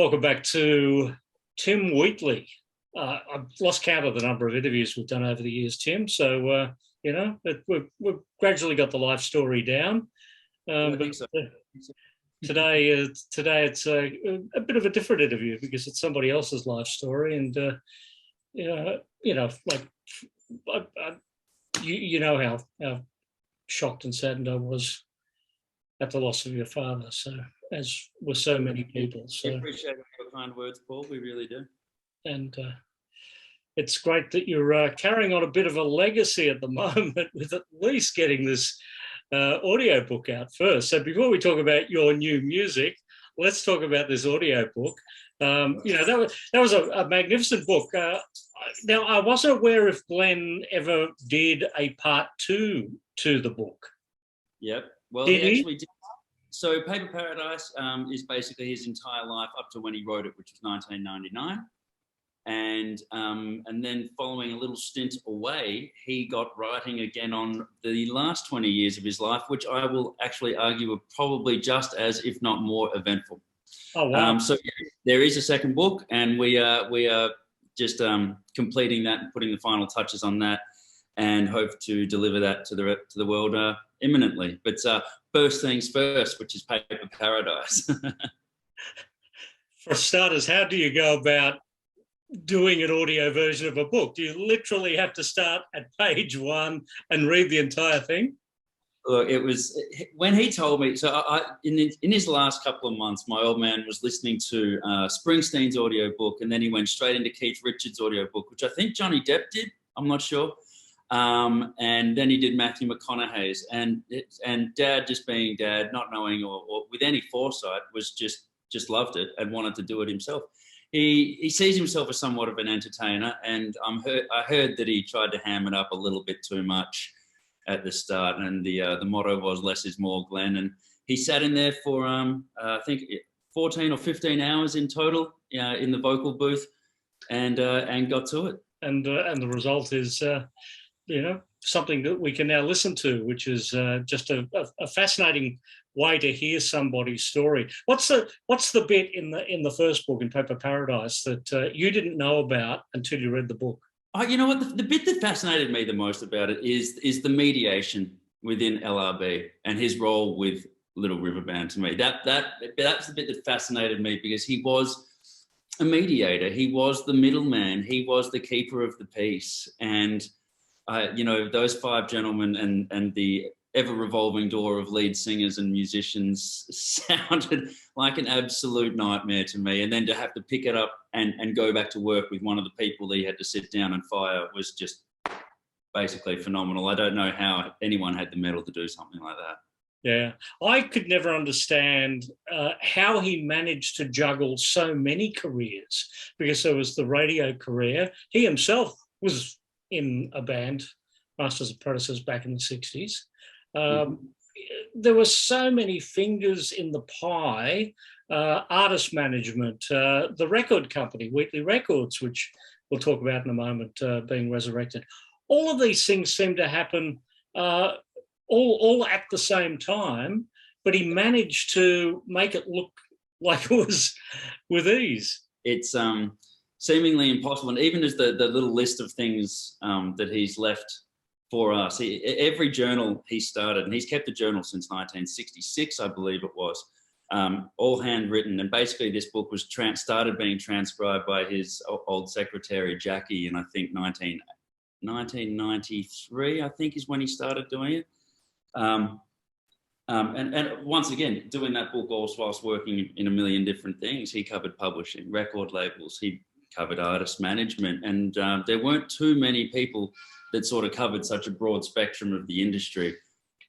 Welcome back to Tim Wheatley. I've lost count of the number of interviews we've done over the years, Tim. So, we've gradually got the life story down. Today it's a bit of a different interview because it's somebody else's life story. And, you know how shocked and saddened I was at the loss of your father. So, as were so many people. So we appreciate your kind words, Paul. We really do. And it's great that you're carrying on a bit of a legacy at the moment with at least getting this audio book out first. So before we talk about your new music, let's talk about this audio book. That was a magnificent book. Now, I wasn't aware if Glenn ever did a part 2 to the book. Yep. Well, he actually did. So Paper Paradise is basically his entire life up to when he wrote it, which was 1999. And then following a little stint away, he got writing again on the last 20 years of his life, which I will actually argue are probably just as, if not more, eventful. Oh, wow. So yeah, there is a second book, and we are just completing that and putting the final touches on that, and hope to deliver that to the world imminently. But first things first, which is Paper Paradise. For starters, how do you go about doing an audio version of a book? Do you literally have to start at page 1 and read the entire thing? Look, it was when he told me. So in his last couple of months, my old man was listening to Springsteen's audio book, and then he went straight into Keith Richards' audio book, which I think Johnny Depp did. I'm not sure. And then he did Matthew McConaughey's, and Dad, just being Dad, not knowing or with any foresight, was just loved it and wanted to do it himself. He sees himself as somewhat of an entertainer, and I heard that he tried to ham it up a little bit too much at the start, and the motto was less is more, Glenn. And he sat in there for I think 14 or 15 hours in total in the vocal booth, and got to it. And the result is something that we can now listen to, which is just a fascinating way to hear somebody's story. What's the bit in the first book, in Paper Paradise, that you didn't know about until you read the book? Oh, you know what? The bit that fascinated me the most about it is the mediation within LRB and his role with Little River Band. To me, that's the bit that fascinated me, because he was a mediator. He was the middleman. He was the keeper of the peace. And those 5 gentlemen and the ever-revolving door of lead singers and musicians sounded like an absolute nightmare to me. And then to have to pick it up and go back to work with one of the people that he had to sit down and fire was just basically phenomenal. I don't know how anyone had the mettle to do something like that. Yeah, I could never understand how he managed to juggle so many careers, because there was the radio career. He himself was in a band, Masters Apprentices, back in the 60s. There were so many fingers in the pie, artist management, the record company, Wheatley Records, which we'll talk about in a moment, being resurrected. All of these things seem to happen all at the same time, but he managed to make it look like it was with ease. It's seemingly impossible. And even as the little list of things that he's left for us, every journal he started, and he's kept a journal since 1966, I believe it was, all handwritten. And basically this book was started being transcribed by his old secretary, Jackie, in I think 1993, I think is when he started doing it. And once again, doing that book whilst working in a million different things. He covered publishing, record labels, he covered artist management, and there weren't too many people that sort of covered such a broad spectrum of the industry.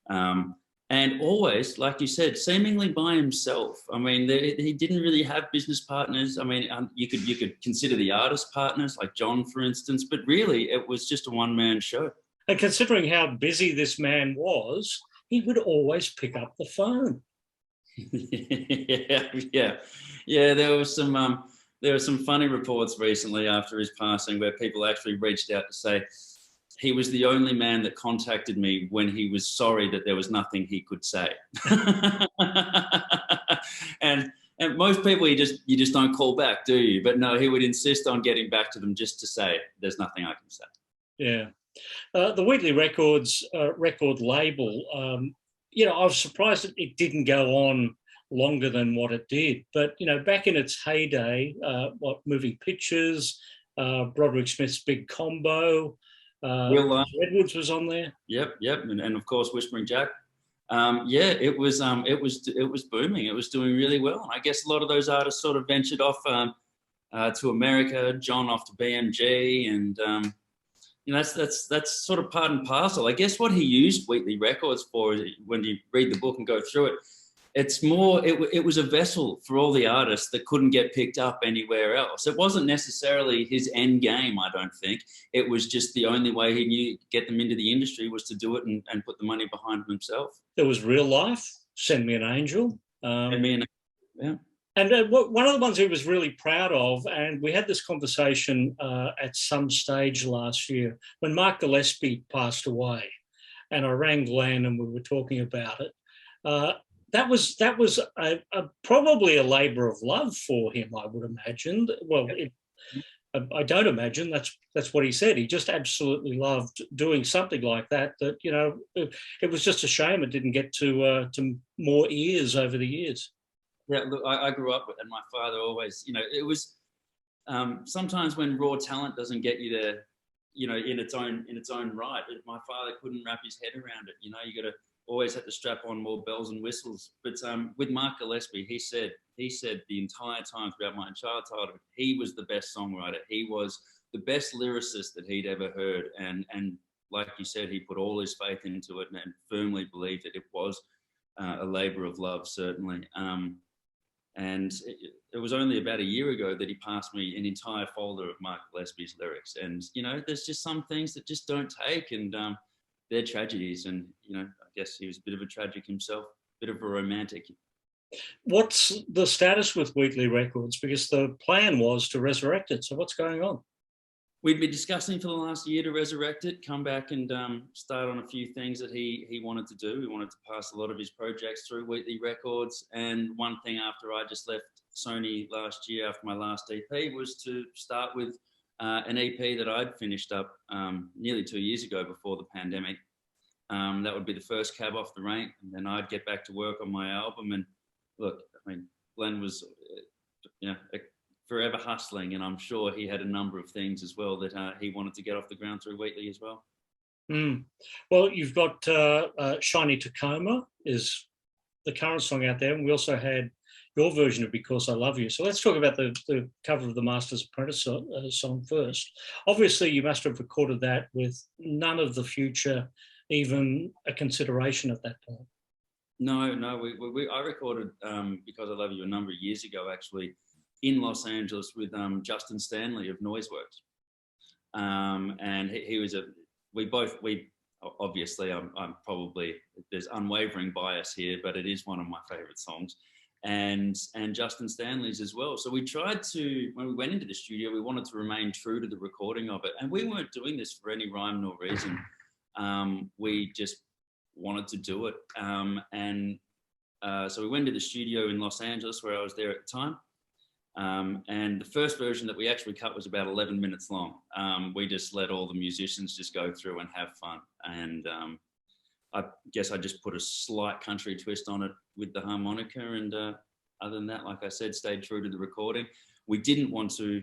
And always, like you said, seemingly by himself. I mean, he didn't really have business partners. I mean, you could consider the artist partners, like John, for instance, but really it was just a one-man show. And considering how busy this man was, he would always pick up the phone. Yeah. There were some funny reports recently after his passing where people actually reached out to say he was the only man that contacted me when he was sorry that there was nothing he could say. And And most people, you just don't call back, do you? But no, he would insist on getting back to them just to say, "There's nothing I can say." Yeah. The Wheatley Records record label, I was surprised that it didn't go on longer than what it did. But, back in its heyday, Moving Pictures, Broderick Smith's Big Combo, Real Life. Edwards was on there. Yep, and of course Whispering Jack. It was booming. It was doing really well. And I guess a lot of those artists sort of ventured off to America. John off to BMG, and that's sort of part and parcel. I guess what he used Wheatley Records for, when you read the book and go through it, it's more, it was a vessel for all the artists that couldn't get picked up anywhere else. It wasn't necessarily his end game, I don't think. It was just the only way he knew to get them into the industry was to do it and put the money behind himself. There was Real Life, Send Me an Angel. Yeah. And one of the ones he was really proud of, and we had this conversation at some stage last year when Mark Gillespie passed away, and I rang Glenn and we were talking about it. That was probably a labour of love for him, I would imagine. Well, I don't imagine. That's what he said. He just absolutely loved doing something like that. That it was just a shame it didn't get to more ears over the years. Yeah, look, I grew up with, and my father always, it was sometimes when raw talent doesn't get you there, in its own right. My father couldn't wrap his head around it. You got to always have to strap on more bells and whistles. But with Mark Gillespie, he said the entire time throughout my childhood, he was the best songwriter. He was the best lyricist that he'd ever heard. And like you said, he put all his faith into it and firmly believed that it was a labour of love, certainly. And it was only about a year ago that he passed me an entire folder of Mark Gillespie's lyrics. And, there's just some things that just don't take, and they're tragedies. And, I guess he was a bit of a tragic himself, a bit of a romantic. What's the status with Wheatley Records? Because the plan was to resurrect it. So what's going on? We'd been discussing for the last year to resurrect it, come back and start on a few things that he wanted to do. He wanted to pass a lot of his projects through Wheatley Records. And one thing after I just left Sony last year, after my last EP, was to start with an EP that I'd finished up nearly 2 years ago before the pandemic. That would be the first cab off the rank. And then I'd get back to work on my album. And look, Glenn was, forever hustling, and I'm sure he had a number of things as well that he wanted to get off the ground through Wheatley as well. Well, you've got Shiny Tacoma is the current song out there, and we also had your version of Because I Love You. So let's talk about the cover of the Masters Apprentice song first. Obviously, you must have recorded that with none of the future even a consideration at that point. No, I recorded Because I Love You a number of years ago, actually, in Los Angeles with Justin Stanley of Noiseworks. And he was obviously, I'm probably, there's unwavering bias here, but it is one of my favorite songs. And Justin Stanley's as well. So we tried to, when we went into the studio, we wanted to remain true to the recording of it. And we weren't doing this for any rhyme nor reason. We just wanted to do it. So we went to the studio in Los Angeles where I was there at the time. And the first version that we actually cut was about 11 minutes long. We just let all the musicians just go through and have fun. And I guess I just put a slight country twist on it with the harmonica. And other than that, like I said, stayed true to the recording. We didn't want to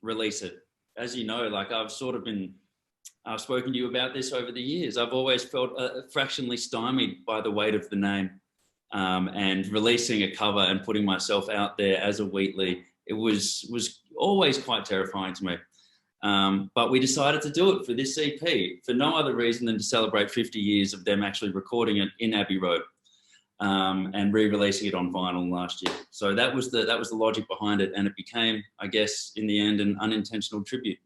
release it. As you know, like I've spoken to you about this over the years. I've always felt fractionally stymied by the weight of the name. And releasing a cover and putting myself out there as a Wheatley, it was always quite terrifying to me. But we decided to do it for this EP for no other reason than to celebrate 50 years of them actually recording it in Abbey Road and re-releasing it on vinyl last year. So that was the logic behind it, and it became, I guess, in the end, an unintentional tribute.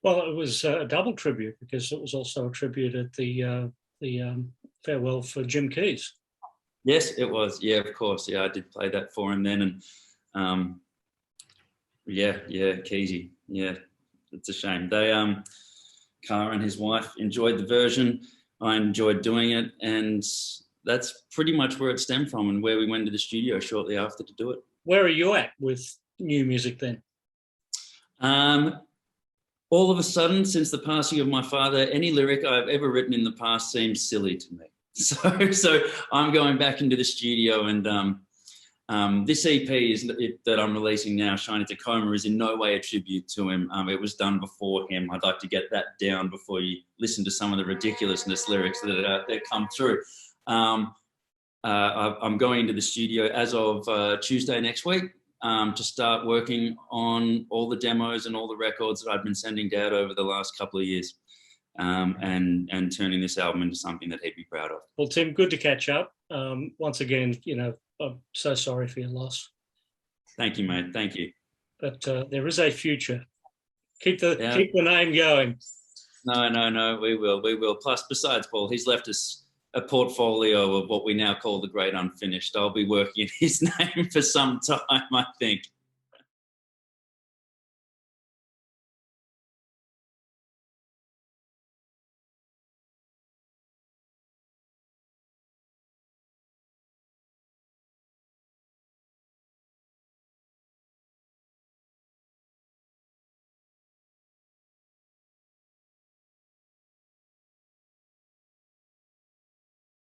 Well, it was a double tribute because it was also a tribute at the farewell for Jim Keys. Yes, it was. Yeah, of course. Yeah, I did play that for him then. And Keezy. Yeah, it's a shame. They, Carr and his wife enjoyed the version. I enjoyed doing it. And that's pretty much where it stemmed from, and where we went to the studio shortly after to do it. Where are you at with new music then? All of a sudden, since the passing of my father, any lyric I've ever written in the past seems silly to me. So I'm going back into the studio, and this EP that I'm releasing now, Shine Into Coma, is in no way a tribute to him. It was done before him. I'd like to get that down before you listen to some of the ridiculousness lyrics that come through. I'm going into the studio as of Tuesday next week to start working on all the demos and all the records that I've been sending Dad over the last couple of years, and turning this album into something that he'd be proud of. Well, Tim, good to catch up. Once again, I'm so sorry for your loss. Thank you, mate. Thank you. But there is a future. Keep the name going. No, we will. Plus, besides Paul, he's left us a portfolio of what we now call the Great Unfinished. I'll be working in his name for some time, I think.